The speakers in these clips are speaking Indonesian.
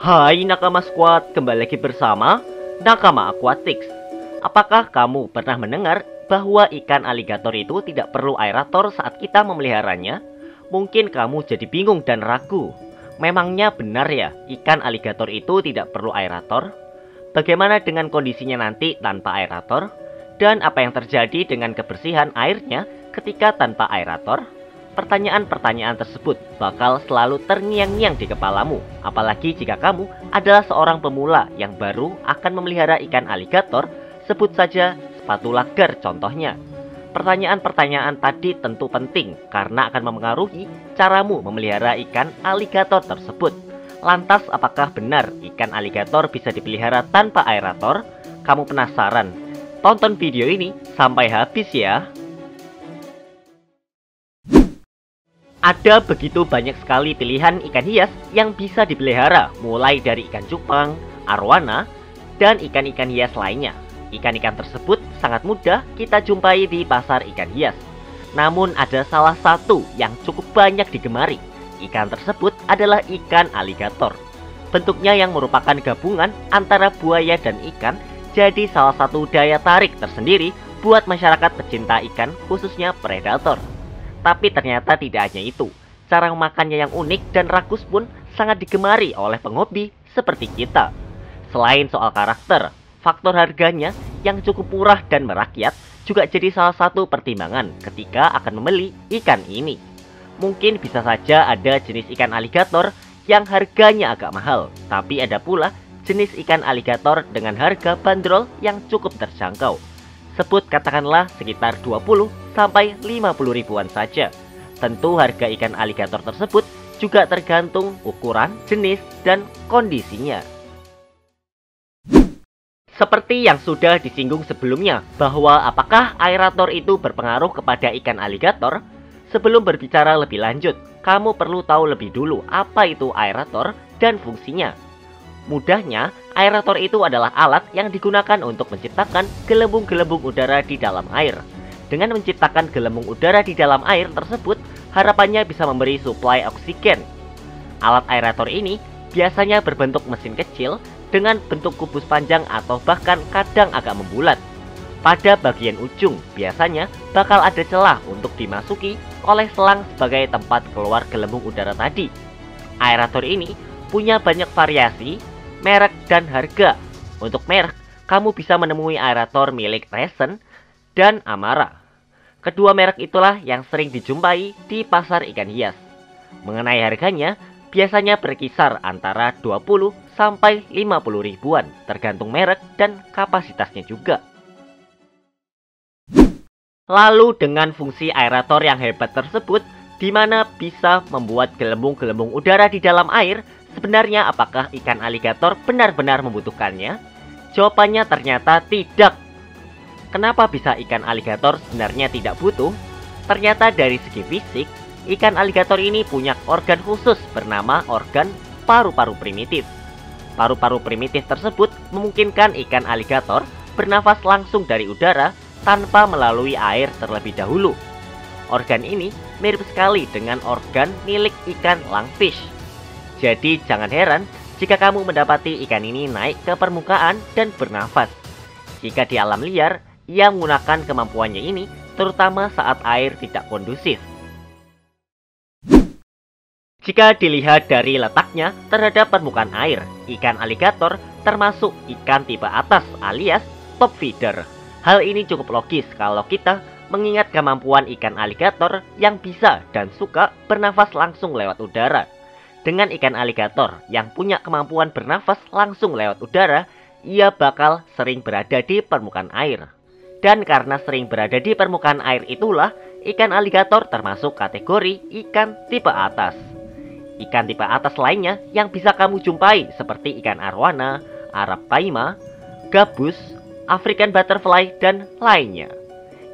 Hai Nakama Squad, kembali lagi bersama Nakama Aquatics. Apakah kamu pernah mendengar bahwa ikan aligator itu tidak perlu aerator saat kita memeliharanya? Mungkin kamu jadi bingung dan ragu. Memangnya benar ya, ikan aligator itu tidak perlu aerator? Bagaimana dengan kondisinya nanti tanpa aerator? Dan apa yang terjadi dengan kebersihan airnya ketika tanpa aerator? Pertanyaan-pertanyaan tersebut bakal selalu terngiang-ngiang di kepalamu, apalagi jika kamu adalah seorang pemula yang baru akan memelihara ikan aligator, sebut saja spatula gar contohnya. Pertanyaan-pertanyaan tadi tentu penting karena akan mempengaruhi caramu memelihara ikan aligator tersebut. Lantas apakah benar ikan aligator bisa dipelihara tanpa aerator? Kamu penasaran? Tonton video ini sampai habis ya. Ada begitu banyak sekali pilihan ikan hias yang bisa dipelihara, mulai dari ikan cupang, arowana, dan ikan-ikan hias lainnya. Ikan-ikan tersebut sangat mudah kita jumpai di pasar ikan hias. Namun ada salah satu yang cukup banyak digemari. Ikan tersebut adalah ikan aligator. Bentuknya yang merupakan gabungan antara buaya dan ikan, jadi salah satu daya tarik tersendiri buat masyarakat pecinta ikan, khususnya predator. Tapi ternyata tidak hanya itu, cara memakannya yang unik dan rakus pun sangat digemari oleh penghobi seperti kita. Selain soal karakter, faktor harganya yang cukup murah dan merakyat juga jadi salah satu pertimbangan ketika akan membeli ikan ini. Mungkin bisa saja ada jenis ikan aligator yang harganya agak mahal, tapi ada pula jenis ikan aligator dengan harga bandrol yang cukup terjangkau. Sebut katakanlah sekitar 20 sampai 50 ribuan saja. Tentu harga ikan aligator tersebut juga tergantung ukuran, jenis, dan kondisinya. Seperti yang sudah disinggung sebelumnya, bahwa apakah aerator itu berpengaruh kepada ikan aligator? Sebelum berbicara lebih lanjut, kamu perlu tahu lebih dulu apa itu aerator dan fungsinya. Mudahnya, aerator itu adalah alat yang digunakan untuk menciptakan gelembung-gelembung udara di dalam air. Dengan menciptakan gelembung udara di dalam air tersebut, harapannya bisa memberi suplai oksigen. Alat aerator ini biasanya berbentuk mesin kecil dengan bentuk kubus panjang atau bahkan kadang agak membulat. Pada bagian ujung, biasanya bakal ada celah untuk dimasuki oleh selang sebagai tempat keluar gelembung udara tadi. Aerator ini punya banyak variasi, merek, dan harga. Untuk merek, kamu bisa menemui aerator milik Resen dan Amara. Kedua merek itulah yang sering dijumpai di pasar ikan hias. Mengenai harganya, biasanya berkisar antara 20 sampai 50 ribuan, tergantung merek dan kapasitasnya juga. Lalu dengan fungsi aerator yang hebat tersebut, di mana bisa membuat gelembung-gelembung udara di dalam air, sebenarnya apakah ikan aligator benar-benar membutuhkannya? Jawabannya ternyata tidak. Kenapa bisa ikan aligator sebenarnya tidak butuh? Ternyata dari segi fisik, ikan aligator ini punya organ khusus bernama organ paru-paru primitif. Paru-paru primitif tersebut memungkinkan ikan aligator bernafas langsung dari udara tanpa melalui air terlebih dahulu. Organ ini mirip sekali dengan organ milik ikan lungfish. Jadi jangan heran jika kamu mendapati ikan ini naik ke permukaan dan bernafas. Jika di alam liar, ia menggunakan kemampuannya ini terutama saat air tidak kondusif. Jika dilihat dari letaknya terhadap permukaan air, ikan aligator termasuk ikan tipe atas alias top feeder. Hal ini cukup logis kalau kita mengingat kemampuan ikan aligator yang bisa dan suka bernafas langsung lewat udara. Dengan ikan aligator yang punya kemampuan bernafas langsung lewat udara, ia bakal sering berada di permukaan air. Dan karena sering berada di permukaan air itulah, ikan aligator termasuk kategori ikan tipe atas. Ikan tipe atas lainnya yang bisa kamu jumpai seperti ikan arowana, arapaima, gabus, African butterfly, dan lainnya.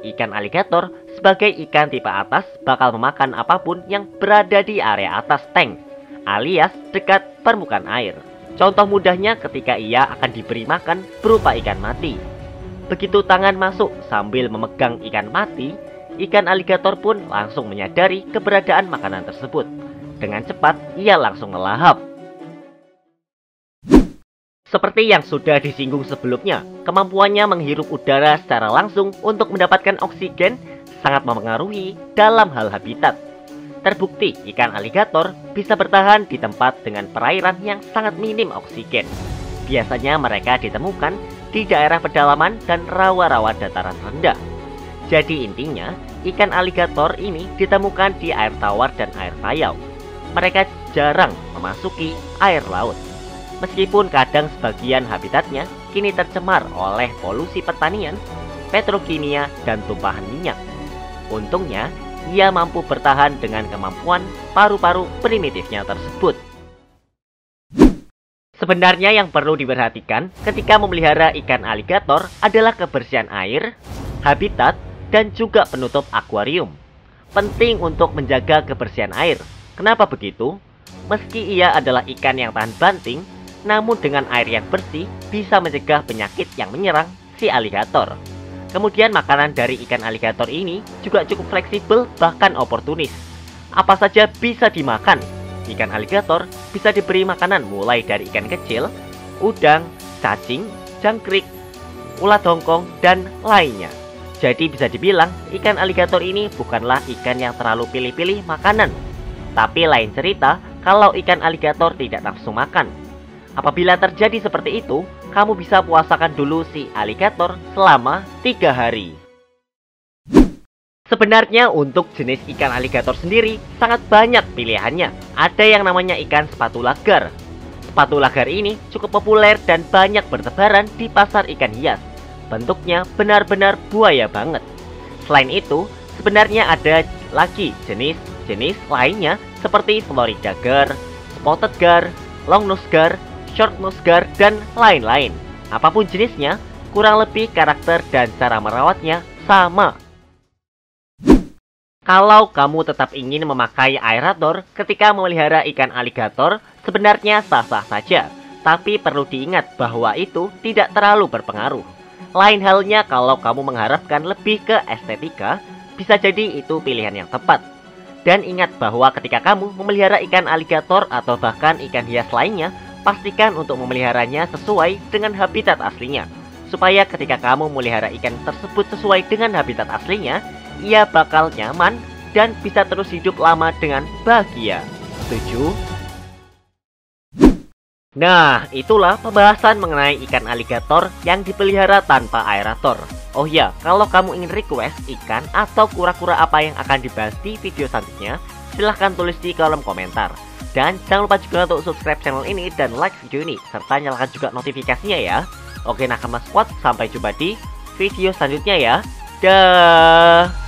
Ikan aligator sebagai ikan tipe atas bakal memakan apapun yang berada di area atas tank, alias dekat permukaan air. Contoh mudahnya ketika ia akan diberi makan berupa ikan mati. Begitu tangan masuk sambil memegang ikan mati, ikan aligator pun langsung menyadari keberadaan makanan tersebut. Dengan cepat, ia langsung melahap. Seperti yang sudah disinggung sebelumnya, kemampuannya menghirup udara secara langsung untuk mendapatkan oksigen sangat mempengaruhi dalam hal habitat. Terbukti ikan aligator bisa bertahan di tempat dengan perairan yang sangat minim oksigen. Biasanya mereka ditemukan di daerah pedalaman dan rawa-rawa dataran rendah. Jadi intinya, ikan aligator ini ditemukan di air tawar dan air payau. Mereka jarang memasuki air laut. Meskipun kadang sebagian habitatnya kini tercemar oleh polusi pertanian, petrokimia, dan tumpahan minyak. Untungnya, ia mampu bertahan dengan kemampuan paru-paru primitifnya tersebut. Sebenarnya yang perlu diperhatikan ketika memelihara ikan aligator adalah kebersihan air, habitat, dan juga penutup akuarium. Penting untuk menjaga kebersihan air. Kenapa begitu? Meski ia adalah ikan yang tahan banting, namun dengan air yang bersih bisa mencegah penyakit yang menyerang si aligator. Kemudian makanan dari ikan aligator ini juga cukup fleksibel bahkan oportunis. Apa saja bisa dimakan. Ikan aligator bisa diberi makanan mulai dari ikan kecil, udang, cacing, jangkrik, ulat hongkong, dan lainnya. Jadi bisa dibilang ikan aligator ini bukanlah ikan yang terlalu pilih-pilih makanan. Tapi lain cerita kalau ikan aligator tidak nafsu makan. Apabila terjadi seperti itu, kamu bisa puasakan dulu si aligator selama 3 hari. Sebenarnya untuk jenis ikan aligator sendiri sangat banyak pilihannya. Ada yang namanya ikan sepatu lagar. Sepatu lagar ini cukup populer dan banyak bertebaran di pasar ikan hias. Bentuknya benar-benar buaya banget. Selain itu, sebenarnya ada lagi jenis-jenis lainnya seperti Florida gar, spotted gar, long nose gar, short nose gar, dan lain-lain. Apapun jenisnya, kurang lebih karakter dan cara merawatnya sama. Kalau kamu tetap ingin memakai aerator ketika memelihara ikan aligator, sebenarnya sah-sah saja. Tapi perlu diingat bahwa itu tidak terlalu berpengaruh. Lain halnya kalau kamu mengharapkan lebih ke estetika, bisa jadi itu pilihan yang tepat. Dan ingat bahwa ketika kamu memelihara ikan aligator atau bahkan ikan hias lainnya, pastikan untuk memeliharanya sesuai dengan habitat aslinya. Supaya ketika kamu memelihara ikan tersebut sesuai dengan habitat aslinya, ia bakal nyaman dan bisa terus hidup lama dengan bahagia. Setuju? Nah, itulah pembahasan mengenai ikan aligator yang dipelihara tanpa aerator. Oh ya, kalau kamu ingin request ikan atau kura-kura apa yang akan dibahas di video selanjutnya, silahkan tulis di kolom komentar. Dan jangan lupa juga untuk subscribe channel ini dan like video ini, serta nyalakan juga notifikasinya ya. Oke Nakama Squad, sampai jumpa di video selanjutnya ya. Dah.